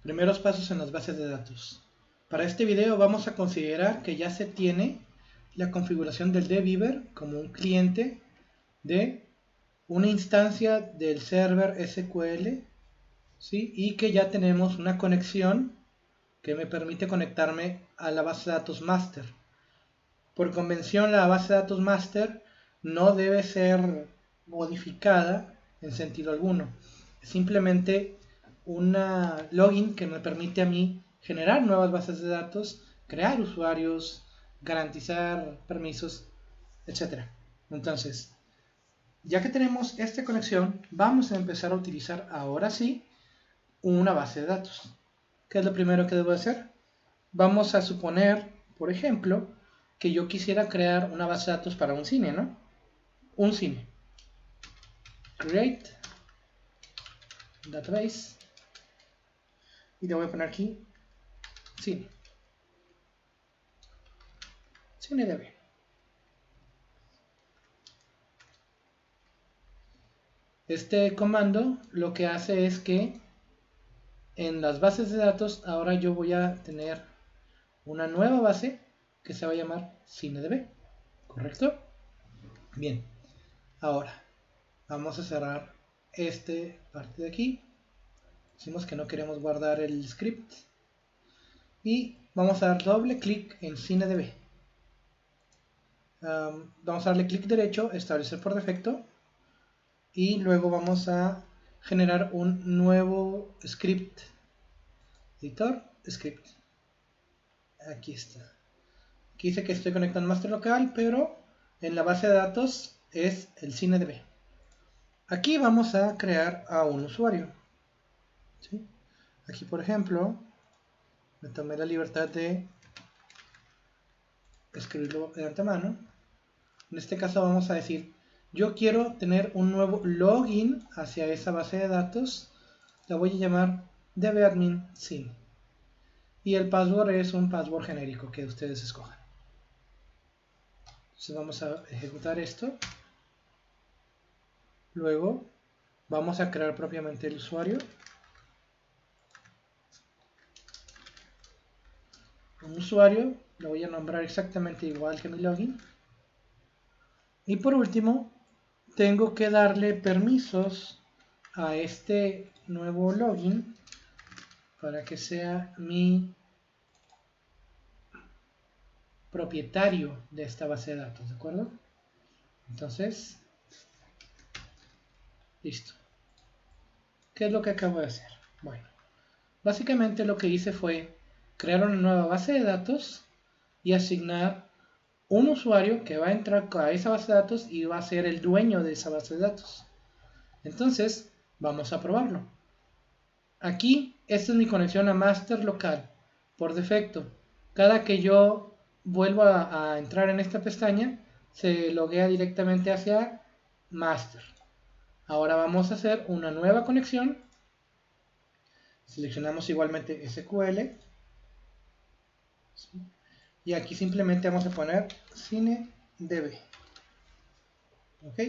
Primeros pasos en las bases de datos. Para este video vamos a considerar que ya se tiene la configuración del dbeaver como un cliente de una instancia del server SQL, ¿sí? Y que ya tenemos una conexión que me permite conectarme a la base de datos master. Por convención, la base de datos master no debe ser modificada en sentido alguno. Es simplemente una login que me permite a mí generar nuevas bases de datos, crear usuarios, garantizar permisos, etc. Entonces, ya que tenemos esta conexión, vamos a empezar a utilizar ahora sí una base de datos. ¿Qué es lo primero que debo hacer? Vamos a suponer, por ejemplo, que yo quisiera crear una base de datos para un cine, ¿no? Un cine. Create database. Y le voy a poner aquí cine. CineDB. Este comando lo que hace es que en las bases de datos ahora yo voy a tener una nueva base que se va a llamar CineDB. ¿Correcto? Bien. Ahora vamos a cerrar esta parte de aquí. Decimos que no queremos guardar el script y vamos a dar doble clic en CineDB. Vamos a darle clic derecho, establecer por defecto, y luego vamos a generar un nuevo script. Editor, script. Aquí está. Aquí dice que estoy conectando master local, pero en la base de datos es el CineDB. Aquí vamos a crear a un usuario. ¿Sí? Aquí, por ejemplo, me tomé la libertad de escribirlo de antemano. En este caso vamos a decir, yo quiero tener un nuevo login hacia esa base de datos. La voy a llamar dbadmin.cine. Y el password es un password genérico que ustedes escojan. Entonces vamos a ejecutar esto. Luego vamos a crear propiamente el usuario. Un usuario, lo voy a nombrar exactamente igual que mi login. Y por último, tengo que darle permisos a este nuevo login para que sea mi propietario de esta base de datos, ¿de acuerdo? Entonces, listo. ¿Qué es lo que acabo de hacer? Bueno, básicamente lo que hice fue crear una nueva base de datos y asignar un usuario que va a entrar a esa base de datos y va a ser el dueño de esa base de datos. Entonces, vamos a probarlo. Aquí, esta es mi conexión a master local. Por defecto, cada que yo vuelvo a entrar en esta pestaña, se loguea directamente hacia master. Ahora vamos a hacer una nueva conexión. Seleccionamos igualmente SQL. Y aquí simplemente vamos a poner CineDB. ¿Ok?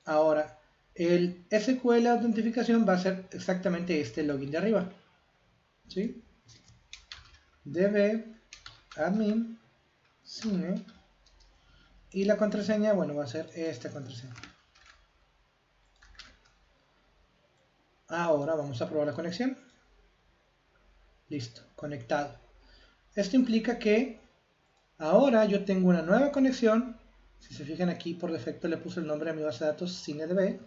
Ahora, el SQL autentificación va a ser exactamente este login de arriba. ¿Sí? db admin cine y la contraseña, bueno, va a ser esta contraseña. Ahora vamos a probar la conexión. Listo, conectado. Esto implica que ahora yo tengo una nueva conexión. Si se fijan aquí, por defecto le puse el nombre a mi base de datos CineDB.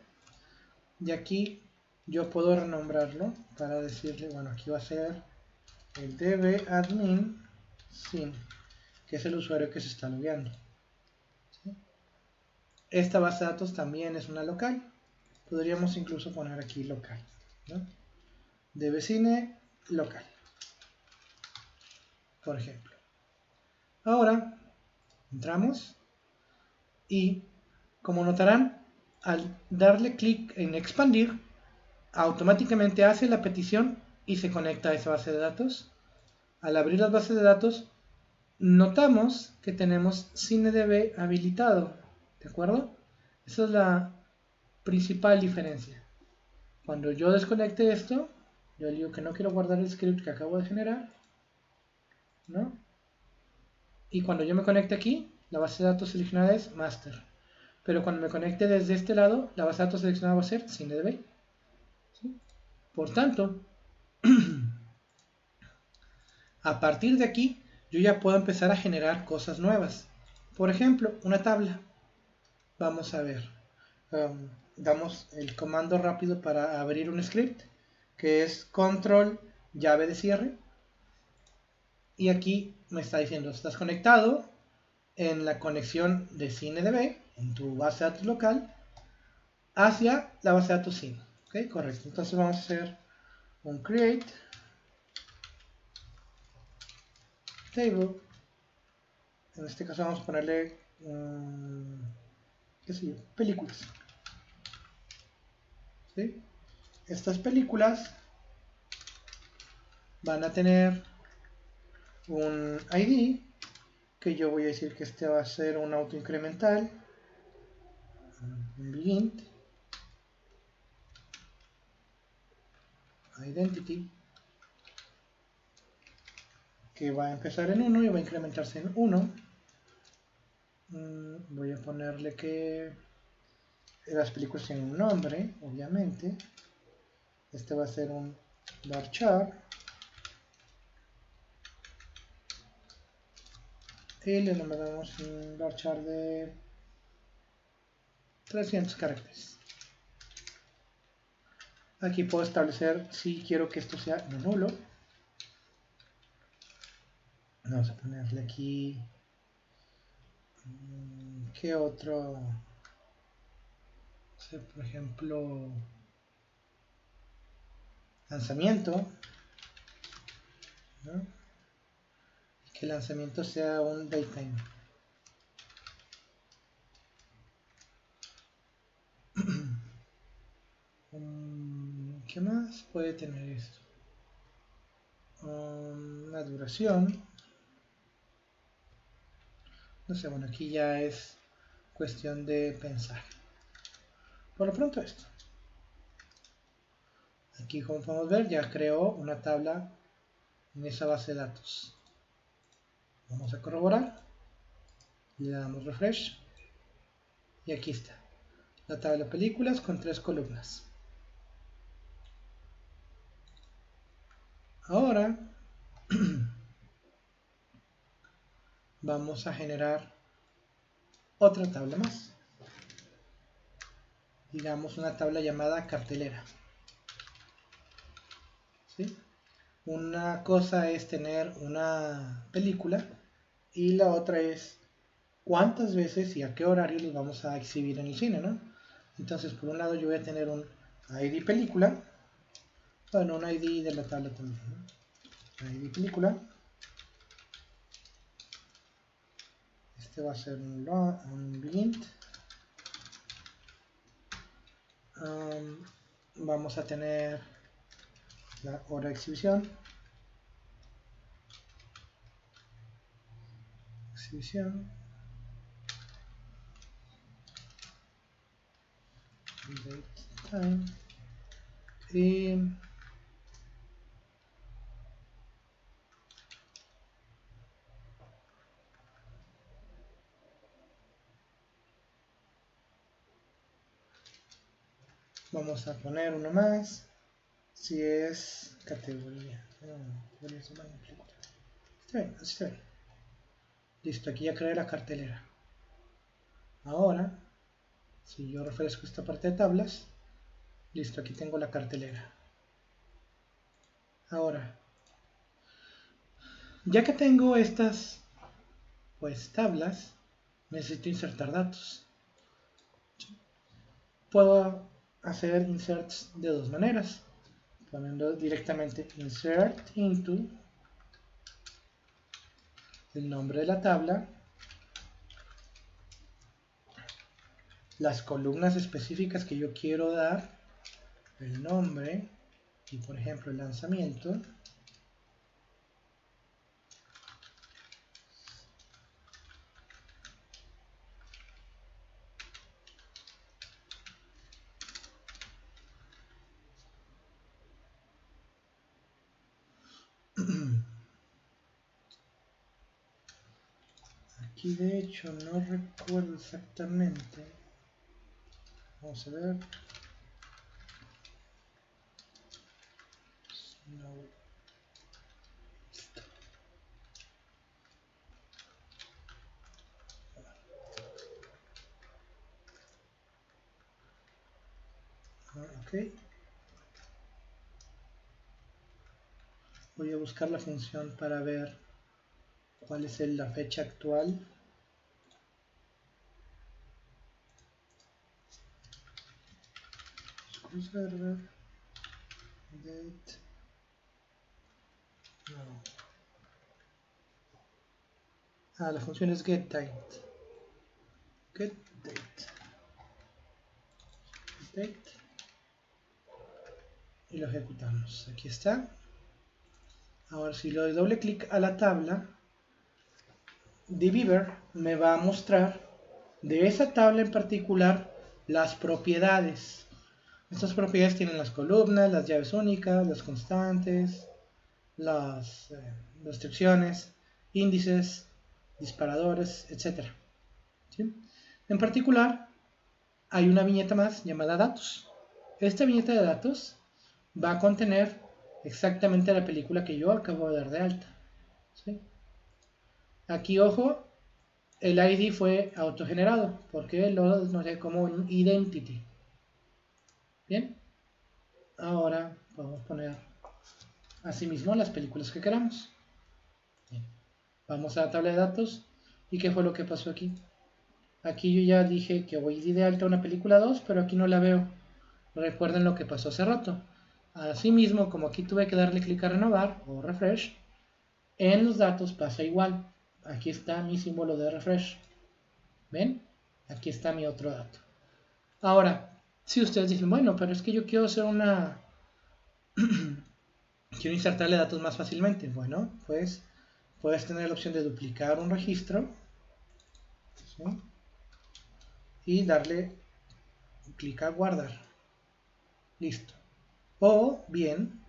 Y aquí yo puedo renombrarlo para decirle, bueno, aquí va a ser el dbadmin cine, que es el usuario que se está logueando. ¿Sí? Esta base de datos también es una local. Podríamos incluso poner aquí local, ¿no? dbcine local, por ejemplo. Ahora entramos y, como notarán, al darle clic en expandir, automáticamente hace la petición y se conecta a esa base de datos. Al abrir las bases de datos, notamos que tenemos CineDB habilitado, ¿de acuerdo? Esa es la principal diferencia. Cuando yo desconecte esto, Yo le digo que no quiero guardar el script que acabo de generar, ¿no? Y cuando yo me conecte aquí, la base de datos seleccionada es master. Pero cuando me conecte desde este lado, la base de datos seleccionada va a ser CineDB. ¿Sí? Por tanto, a partir de aquí, yo ya puedo empezar a generar cosas nuevas. Por ejemplo, una tabla. Vamos a ver. Damos el comando rápido para abrir un script, que es control llave de cierre. Y aquí me está diciendo, estás conectado en la conexión de CineDB, en tu base de datos local, hacia la base de datos Cine. ¿Ok? Correcto. Entonces vamos a hacer un create table. En este caso vamos a ponerle, qué sé yo, películas. ¿Sí? Estas películas van a tener un ID, que yo voy a decir que este va a ser un auto incremental, un int, identity, que va a empezar en 1 y va a incrementarse en 1. Voy a ponerle que las películas tienen un nombre, obviamente. Este va a ser un varchar. Y le nombramos un varchar de 300 caracteres. Aquí puedo establecer si quiero que esto sea nulo. Vamos a ponerle aquí. ¿Qué otro? Por ejemplo, lanzamiento, ¿no? Que el lanzamiento sea un datetime. ¿Qué más puede tener esto? La duración. No sé, bueno, aquí ya es cuestión de pensar. Por lo pronto esto. Aquí, como podemos ver, ya creó una tabla en esa base de datos. Vamos a corroborar. Le damos refresh. Y aquí está. La tabla de películas con 3 columnas. Ahora vamos a generar otra tabla más. Digamos una tabla llamada cartelera. ¿Sí? Una cosa es tener una película y la otra es cuántas veces y a qué horario los vamos a exhibir en el cine, ¿no? Entonces, por un lado yo voy a tener un ID película, bueno, un ID de la tabla también, ¿no? ID película. Este va a ser un int. Vamos a tener la hora de exhibición. Date time. Y vamos a poner uno más. Si es categoría. Está bien, así está bien. Listo, aquí ya creé la cartelera. Ahora, si yo refresco esta parte de tablas, listo, aquí tengo la cartelera. Ahora, ya que tengo estas pues tablas, necesito insertar datos. Puedo hacer inserts de dos maneras, poniendo directamente insert into el nombre de la tabla, las columnas específicas que yo quiero dar, el nombre y por ejemplo el lanzamiento. Aquí de hecho no recuerdo exactamente. Vamos a ver. No. Ok. Voy a buscar la función para ver cuál es la fecha actual. Server date. No. La función es getDate. Date. Y lo ejecutamos. Aquí está. Ahora si le doy doble clic a la tabla, dbeaver me va a mostrar de esa tabla en particular las propiedades. Estas propiedades tienen las columnas, las llaves únicas, las constantes, las restricciones, índices, disparadores, etc. ¿Sí? En particular, hay una viñeta más llamada datos. Esta viñeta de datos va a contener exactamente la película que yo acabo de dar de alta. ¿Sí? Aquí, ojo, el ID fue autogenerado porque lo noté como un identity. Bien, ahora podemos poner asimismo las películas que queramos. Bien. Vamos a la tabla de datos. ¿Y qué fue lo que pasó aquí? Aquí yo ya dije que voy de alta una película 2, pero aquí no la veo. Recuerden lo que pasó hace rato. Asimismo, como aquí tuve que darle clic a renovar o refresh, en los datos pasa igual. Aquí está mi símbolo de refresh. ¿Ven? Aquí está mi otro dato. Ahora, si ustedes dicen, bueno, pero es que yo quiero hacer una... quiero insertarle datos más fácilmente. Bueno, pues puedes tener la opción de duplicar un registro. ¿Sí? Y darle clic a guardar. Listo. O bien,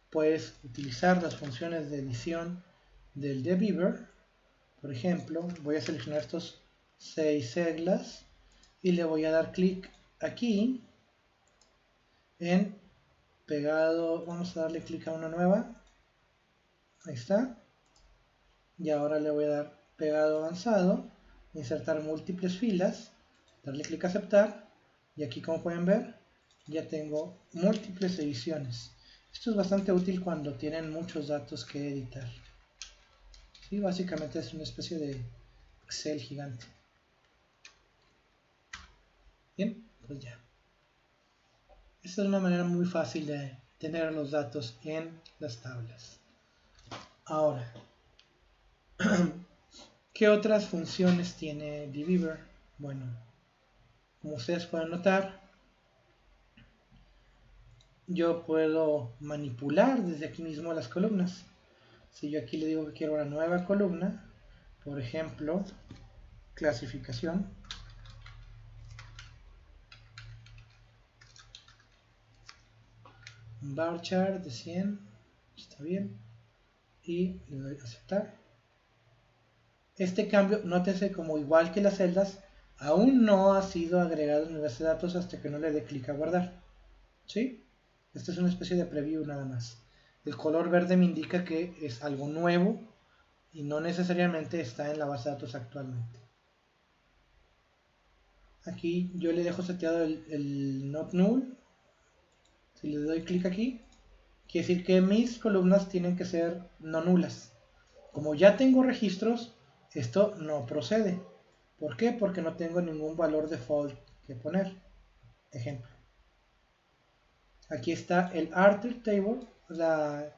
puedes utilizar las funciones de edición del dbeaver. Por ejemplo, voy a seleccionar estos 6 seglas y le voy a dar clic aquí en pegado. Vamos a darle clic a una nueva. Ahí está. Y ahora le voy a dar pegado avanzado, insertar múltiples filas, darle clic a aceptar. Y aquí, como pueden ver, ya tengo múltiples ediciones. Esto es bastante útil cuando tienen muchos datos que editar. Sí, básicamente es una especie de Excel gigante. Bien, pues ya. Esta es una manera muy fácil de tener los datos en las tablas. Ahora, ¿qué otras funciones tiene dbeaver? Bueno, como ustedes pueden notar, yo puedo manipular desde aquí mismo las columnas. Si yo aquí le digo que quiero una nueva columna, por ejemplo, clasificación, un varchar de 100, está bien, y le doy a aceptar. Este cambio, nótese como igual que las celdas, aún no ha sido agregado en mi base de datos hasta que no le dé clic a guardar. ¿Sí? Esta es una especie de preview nada más. El color verde me indica que es algo nuevo y no necesariamente está en la base de datos actualmente. Aquí yo le dejo seteado el not null. Si le doy clic aquí, quiere decir que mis columnas tienen que ser no nulas. Como ya tengo registros, esto no procede. ¿Por qué? Porque no tengo ningún valor default que poner. Ejemplo. Aquí está el alter table, la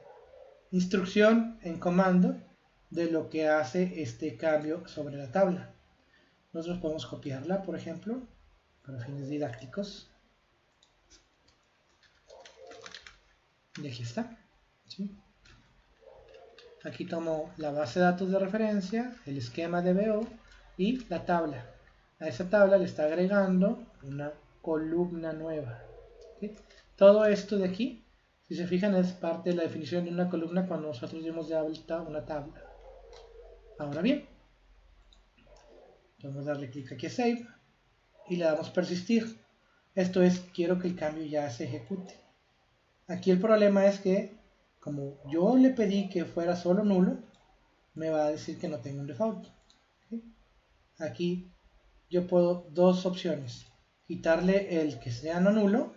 instrucción en comando de lo que hace este cambio sobre la tabla. Nosotros podemos copiarla, por ejemplo, para fines didácticos. Y aquí está. ¿Sí? Aquí tomo la base de datos de referencia, el esquema de BO y la tabla. A esa tabla le está agregando una columna nueva. ¿Sí? Todo esto de aquí, si se fijan, es parte de la definición de una columna cuando nosotros dimos de alta una tabla. Ahora bien, Podemos darle clic aquí a Save y le damos Persistir. Esto es, quiero que el cambio ya se ejecute. Aquí el problema es que, como yo le pedí que fuera solo nulo, me va a decir que no tengo un default. ¿Okay? Aquí yo puedo dos opciones. Quitarle el que sea no nulo,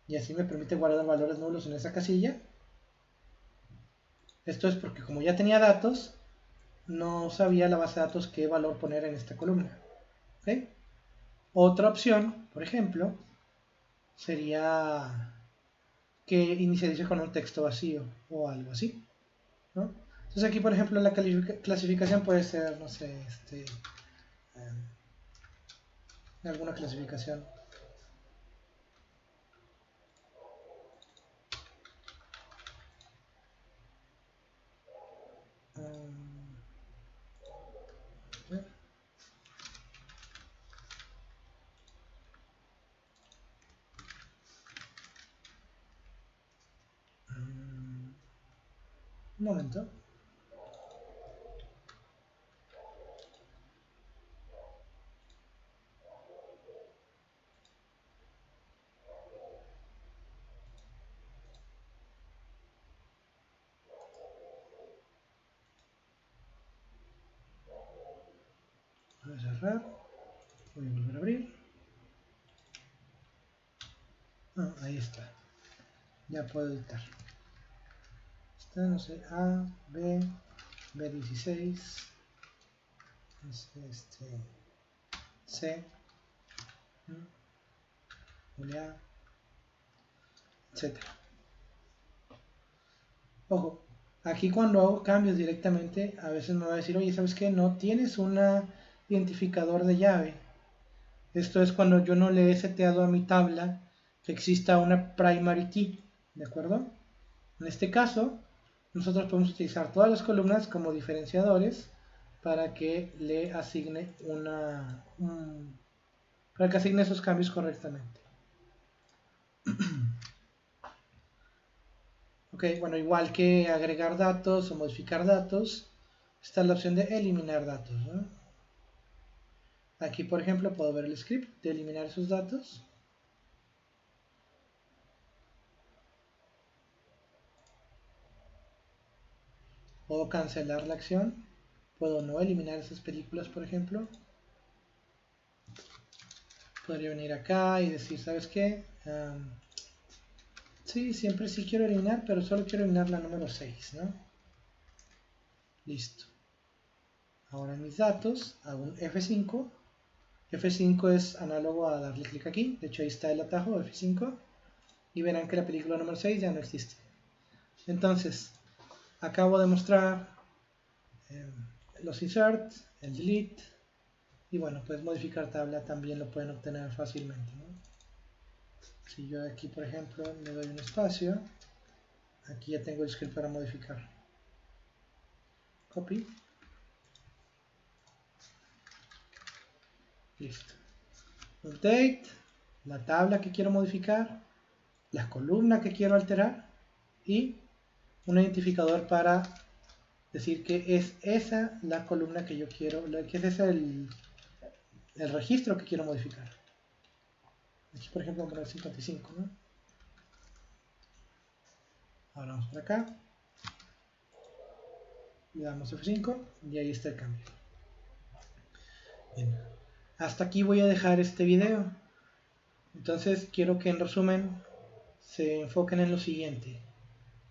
y así me permite guardar valores nulos en esa casilla. Esto es porque como ya tenía datos, no sabía la base de datos qué valor poner en esta columna. ¿Okay? Otra opción, por ejemplo, sería que inicialice con un texto vacío o algo así, ¿no? Entonces aquí, por ejemplo, la clasificación puede ser, no sé, alguna clasificación. Un momento. Voy a cerrar. Voy a volver a abrir. Ahí está. Ya puedo editar. Está, no sé, A, B, B16, C, A, etc. Ojo, aquí cuando hago cambios directamente, a veces me va a decir, oye, ¿sabes qué? No tienes un identificador de llave. Esto es cuando yo no le he seteado a mi tabla que exista una primary key, ¿de acuerdo? En este caso, nosotros podemos utilizar todas las columnas como diferenciadores para que le asigne para que asigne esos cambios correctamente. Ok, bueno, igual que agregar datos o modificar datos, está la opción de eliminar datos, ¿no? Aquí, por ejemplo, puedo ver el script de eliminar esos datos. Puedo cancelar la acción. Puedo no eliminar esas películas, por ejemplo. Podría venir acá y decir, ¿sabes qué? Sí, siempre sí quiero eliminar, pero solo quiero eliminar la número 6, ¿no? Listo. Ahora en mis datos hago un F5. F5 es análogo a darle clic aquí. De hecho, ahí está el atajo, F5. Y verán que la película número 6 ya no existe. Entonces, acabo de mostrar los insert, el delete. Y bueno, pues modificar tabla también lo pueden obtener fácilmente, ¿no? Si yo aquí, por ejemplo, le doy un espacio, aquí ya tengo el script para modificar. Copy. Listo. Update, la tabla que quiero modificar, la columna que quiero alterar y un identificador para decir que es esa la columna que yo quiero, que es ese el registro que quiero modificar. Aquí, por ejemplo, vamos a poner 55, ¿no? Ahora vamos por acá. Le damos F5 y ahí está el cambio. Bien. Hasta aquí voy a dejar este video. Entonces quiero que en resumen se enfoquen en lo siguiente.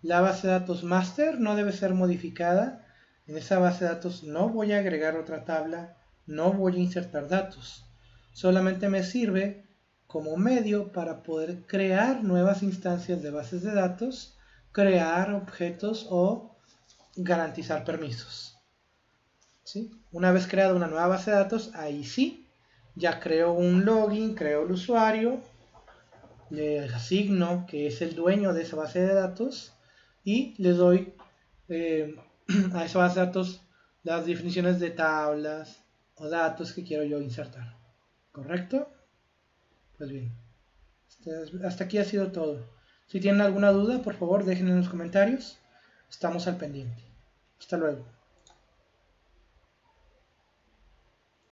La base de datos master no debe ser modificada. En esa base de datos no voy a agregar otra tabla, no voy a insertar datos. Solamente me sirve como medio para poder crear nuevas instancias de bases de datos, crear objetos o garantizar permisos. ¿Sí? Una vez creada una nueva base de datos, ahí sí, ya creo un login, creo el usuario, le asigno que es el dueño de esa base de datos y le doy a esa base de datos las definiciones de tablas o datos que quiero yo insertar. ¿Correcto? Pues bien, hasta aquí ha sido todo. Si tienen alguna duda, por favor déjenla en los comentarios. Estamos al pendiente. Hasta luego.